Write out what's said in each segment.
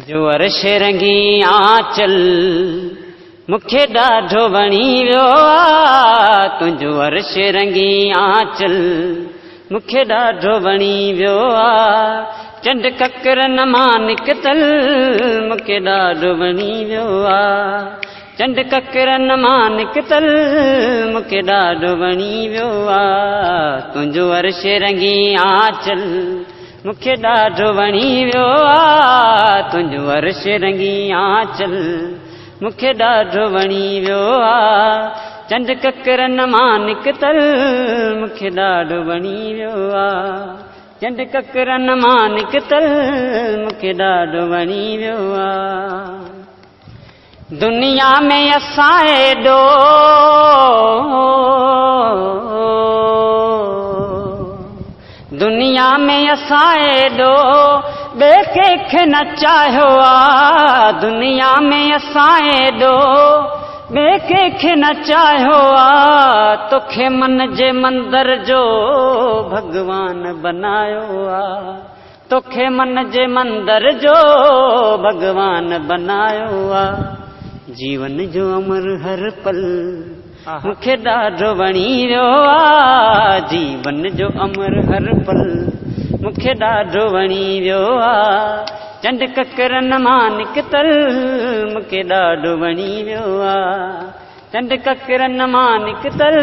जो अर्श रंगी आंचल मुखे ॾाढो वणी वियो आ, तुंहिंजो अर्श रंगी आंचल मुखे ॾाढो वणी वियो आ, चंड ककरन मां निकतल मुखे ॾाढो वणी वियो आ, चंड ककरन मां निकतल मुखे ॾाढो वणी वियो आ, तुंहिंजो अर्श रंगी आंचल मुखे ॾाढो वणी वियो आ, तुंहिंजो अर्श रंगी आंचल मुखे ॾाढो वणी वियो आ, चंड ककरन मां निकतल मुखे ॾाढो वणी वियो आ, चंड ककरन मां निकतल मुखे ॾाढो वणी वियो आ। दुनिया में असां एॾो दुनिया में असां एॾो ॿिए कंहिंखे न चाहियो आ, दुनिया में असां एॾो ॿिए कंहिंखे न चाहियो आ, तोखे मन जे मंदर जो भॻवान बनायो आ, तोखे मन जे मंदर जो भॻवान बनायो आ, जीवन जो अमर हर पल मुखे ॾाढो वणी वियो आ, जीवन जो अमर हर पल मुखे ॾाढो वणी वियो आ, चंड ककरन मां निकतल मुखे ॾाढो वणी वियो आ, चंड ककरन मां निकतल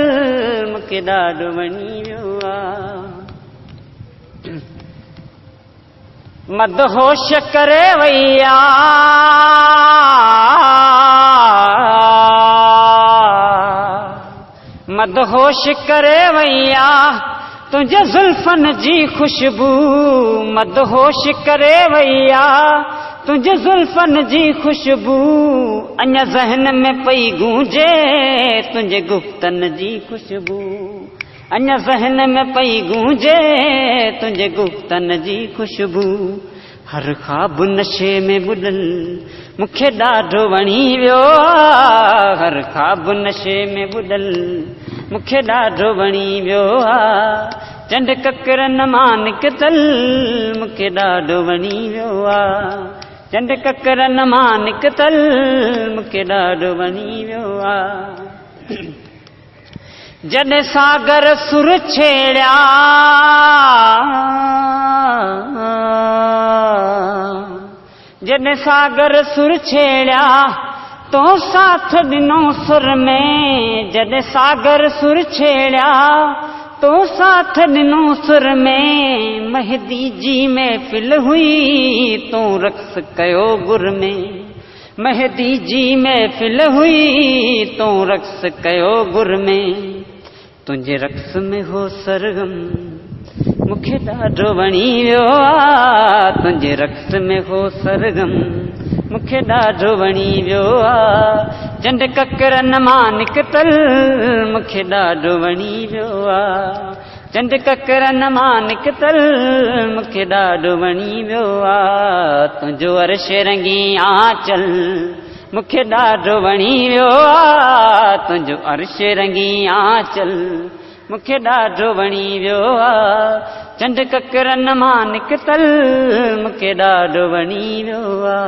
मुखे ॾाढो वणी वियो आ। मदहोश करे वैया मदहोश करे वैया तुंहिंजे ज़ुल्फन जी खुशबू, मदहोश करे वैया तुंहिंजे ज़ुल्फन जी खुशबू, अञा ज़हन में पई गूंजे तुंहिंजे गुफ़्तन जी खुशबू, अञा ज़हन में पई गूंजे तुंहिंजे गुफ़्तन जी खुशबू, हर ख़्वाब नशे में बुॾल मुखे ॾाढो वणी वियो आ, हर ख़्वाब नशे में बुॾल मुखे ॾाढो वणी वियो आ, चंड ककरन मां निकतल मुखे ॾाढो वणी वियो आ, चंड ककरन मां निकतल मुखे ॾाढो वणी वियो आ। जॾहिं सागर सुर छेड़िया जॾहिं सागर सुर छेड़िया तो साथ ॾिनो सुर में, जॾहिं सागर सुर छेड़िया तो साथ ॾिनो सुर में, मेहदी जी महफ़िल हुई तो रक़्स कयो गुर में, मेहदी जी महफ़िल हुई तो रक़्स कयो गुर में, तुंहिंजे रक़्स में हो सरगम मुखे ॾाढो वणी वियो आ, तुंहिंजे रक़्स में हो सरगम मुखे ॾाढो वणी वियो आ, चंड ककरन मां निकतल मुखे ॾाढो वणी वियो आ, चंड ककरन मां निकतल मुखे ॾाढो वणी वियो आ, तुंहिंजो अर्श रंगी आंचल मुखे ॾाढो वणी वियो आ, तुंहिंजो अर्श रंगी आंचल मुखे ॾाढो वणी वियो आ, चंड ककरन मां निकतल मुखे ॾाढो वणी वियो आ।